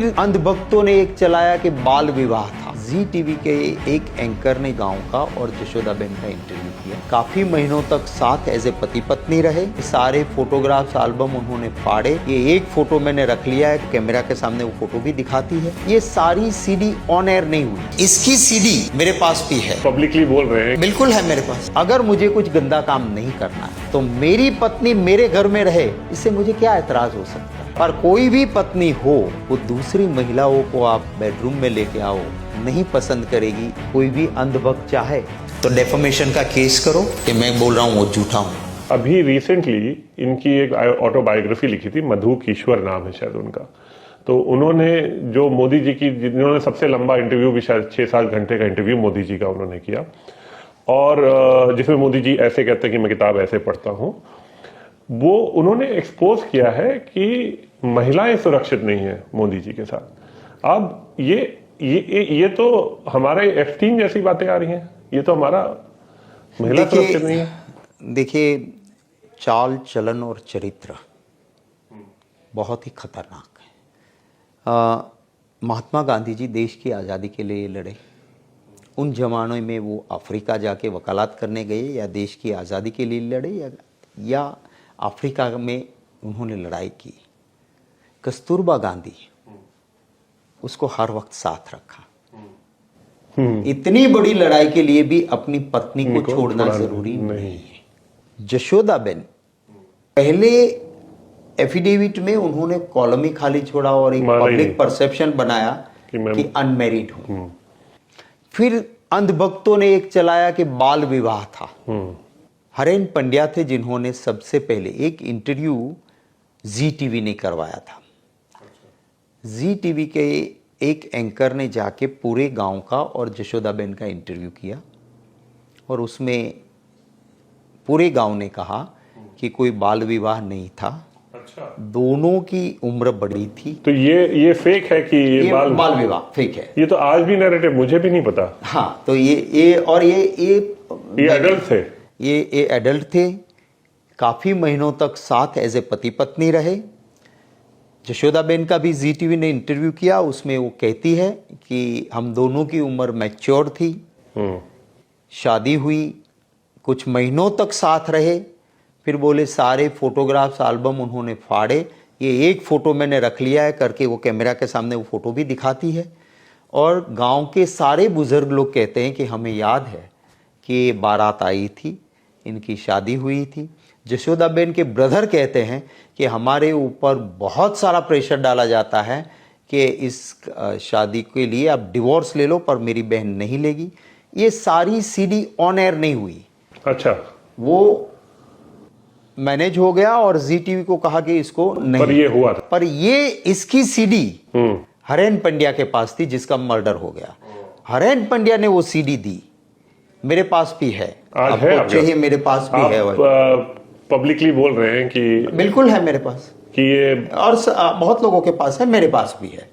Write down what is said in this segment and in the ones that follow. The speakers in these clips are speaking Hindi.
फिर अंधभक्तों ने एक चलाया कि बाल विवाह था। जी टीवी के एक एंकर ने गांव का और जशोदाबेन का इंटरव्यू किया। काफी महीनों तक साथ एज ए पति पत्नी रहे। सारे फोटोग्राफ्स एल्बम उन्होंने फाड़े। ये एक फोटो मैंने रख लिया है, कैमरा के सामने वो फोटो भी दिखाती है। ये सारी सीडी ऑन एयर नहीं हुई, इसकी सीडी मेरे पास भी है। पब्लिकली बोल रहे हैं? बिल्कुल है मेरे पास। अगर मुझे कुछ गंदा काम नहीं करना है तो मेरी पत्नी मेरे घर में रहे, इससे मुझे क्या एतराज हो सकता है। पर कोई भी पत्नी हो, वो दूसरी महिलाओं को आप बेडरूम में लेके आओ, नहीं पसंद करेगी। कोई भी अंधभक्त चाहे तो डेफेमेशन का केस करो कि मैं बोल रहा हूँ वो झूठा हूँ। अभी रिसेंटली इनकी एक ऑटोबायोग्राफी लिखी थी, मधु किश्वर नाम है शायद उनका। तो उन्होंने जो मोदी जी की, जिन्होंने सबसे लंबा इंटरव्यू भी शायद 6-7 घंटे का इंटरव्यू मोदी जी का उन्होंने किया, और जिसमें मोदी जी ऐसे कहते हैं कि मैं किताब ऐसे पढ़ता हूँ, वो उन्होंने एक्सपोज किया है कि महिलाएं सुरक्षित नहीं है मोदी जी के साथ। अब ये तो हमारे एप्स्टीन जैसी बातें आ रही हैं। ये तो हमारा महिला सुरक्षित नहीं है। देखिए, चाल चलन और चरित्र बहुत ही खतरनाक है। महात्मा गांधी जी देश की आज़ादी के लिए लड़े। उन जमानों में वो अफ्रीका जाके वकालत करने गए, या देश की आज़ादी के लिए लड़े, या अफ्रीका में उन्होंने लड़ाई की। कस्तूरबा गांधी, उसको हर वक्त साथ रखा। इतनी बड़ी लड़ाई के लिए भी अपनी पत्नी को छोड़ना जरूरी नहीं है। जशोदाबेन, पहले एफिडेविट में उन्होंने कॉलम ही खाली छोड़ा और एक पब्लिक परसेप्शन बनाया कि अनमैरिड हूं। फिर अंधभक्तों ने एक चलाया कि बाल विवाह था। हरेन पंड्या थे जिन्होंने सबसे पहले एक इंटरव्यू जी टीवी ने करवाया था। जी टीवी के एक एंकर ने जाके पूरे गांव का और जशोदाबेन का इंटरव्यू किया, और उसमें पूरे गांव ने कहा कि कोई बाल विवाह नहीं था। अच्छा। दोनों की उम्र बड़ी थी। तो ये फेक है कि ये बाल विवाह फेक है। ये तो आज भी नैरेटिव, मुझे भी नहीं पता। हाँ, तो ये एडल्ट थे। ये एडल्ट थे। काफी महीनों तक साथ एज ए पति पत्नी रहे। जशोदाबेन का भी जी टीवी ने इंटरव्यू किया। उसमें वो कहती है कि हम दोनों की उम्र मैच्योर थी, शादी हुई, कुछ महीनों तक साथ रहे। फिर बोले सारे फोटोग्राफ्स एल्बम उन्होंने फाड़े। ये एक फोटो मैंने रख लिया है करके वो कैमरा के सामने वो फोटो भी दिखाती है। और गांव के सारे बुजुर्ग लोग कहते हैं कि हमें याद है कि ये बारात आई थी, इनकी शादी हुई थी। जशोदाबेन के ब्रदर कहते हैं कि हमारे ऊपर बहुत सारा प्रेशर डाला जाता है कि इस शादी के लिए आप डिवोर्स ले लो, पर मेरी बहन नहीं लेगी। ये सारी सीडी ऑन एयर नहीं हुई। अच्छा। वो मैनेज हो गया और जी टीवी को कहा कि इसको नहीं, पर ये हुआ था। पर ये इसकी सीडी हरेन पंड्या के पास थी, जिसका मर्डर हो गया। हरेन पंड्या ने वो सीडी दी, मेरे पास भी है। आपको चाहिए? मेरे पास भी है। पब्लिकली बोल रहे हैं कि बिल्कुल है मेरे पास, कि ये, और बहुत लोगों के पास है, मेरे पास भी है।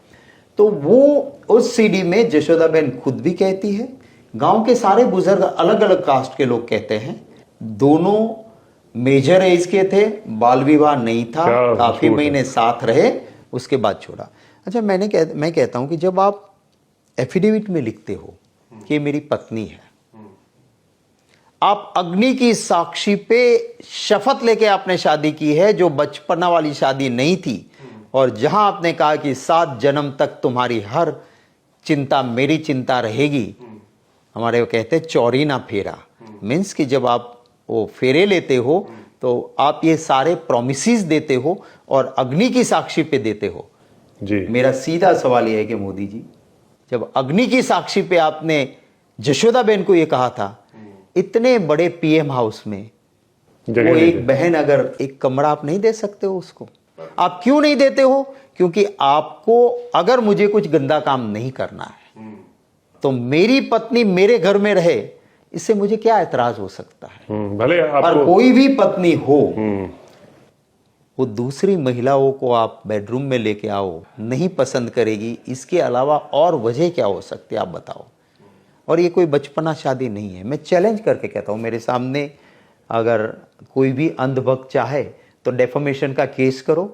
तो वो उस सीडी में जशोदाबेन खुद भी कहती है, गांव के सारे बुजुर्ग अलग अलग कास्ट के लोग कहते हैं, दोनों मेजर एज के थे, बाल विवाह नहीं था, काफी महीने साथ रहे, उसके बाद छोड़ा। अच्छा, मैं कहता हूं कि जब आप एफिडेविट में लिखते हो कि मेरी पत्नी है, आप अग्नि की साक्षी पे शपथ लेके आपने शादी की है, जो बचपना वाली शादी नहीं थी, और जहां आपने कहा कि 7 जन्म तक तुम्हारी हर चिंता मेरी चिंता रहेगी। हमारे वो कहते हैं चौरी ना फेरा, मीन्स कि जब आप वो फेरे लेते हो तो आप ये सारे प्रोमिसेस देते हो और अग्नि की साक्षी पे देते हो जी। मेरा सीधा सवाल यह है कि मोदी जी, जब अग्नि की साक्षी पे आपने जशोदाबेन को ये कहा था, इतने बड़े पीएम हाउस में वो एक बहन, अगर एक कमरा आप नहीं दे सकते हो उसको? आप क्यों नहीं देते हो? क्योंकि आपको अगर मुझे कुछ गंदा काम नहीं करना है तो मेरी पत्नी मेरे घर में रहे, इससे मुझे क्या एतराज हो सकता है। भले और कोई भी पत्नी हो, वो दूसरी महिलाओं को आप बेडरूम में लेके आओ, नहीं पसंद करेगी। इसके अलावा और वजह क्या हो सकती है, आप बताओ। और ये कोई बचपना शादी नहीं है। मैं चैलेंज करके कहता हूँ, मेरे सामने अगर कोई भी अंधभक्त चाहे तो डेफेमेशन का केस करो।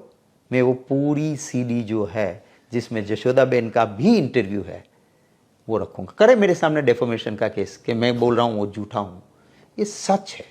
मैं वो पूरी सीडी जो है जिसमें जशोदाबेन का भी इंटरव्यू है वो रखूंगा। करे मेरे सामने डेफोमेशन का केस कि मैं बोल रहा हूँ वो झूठा हूँ, ये सच है।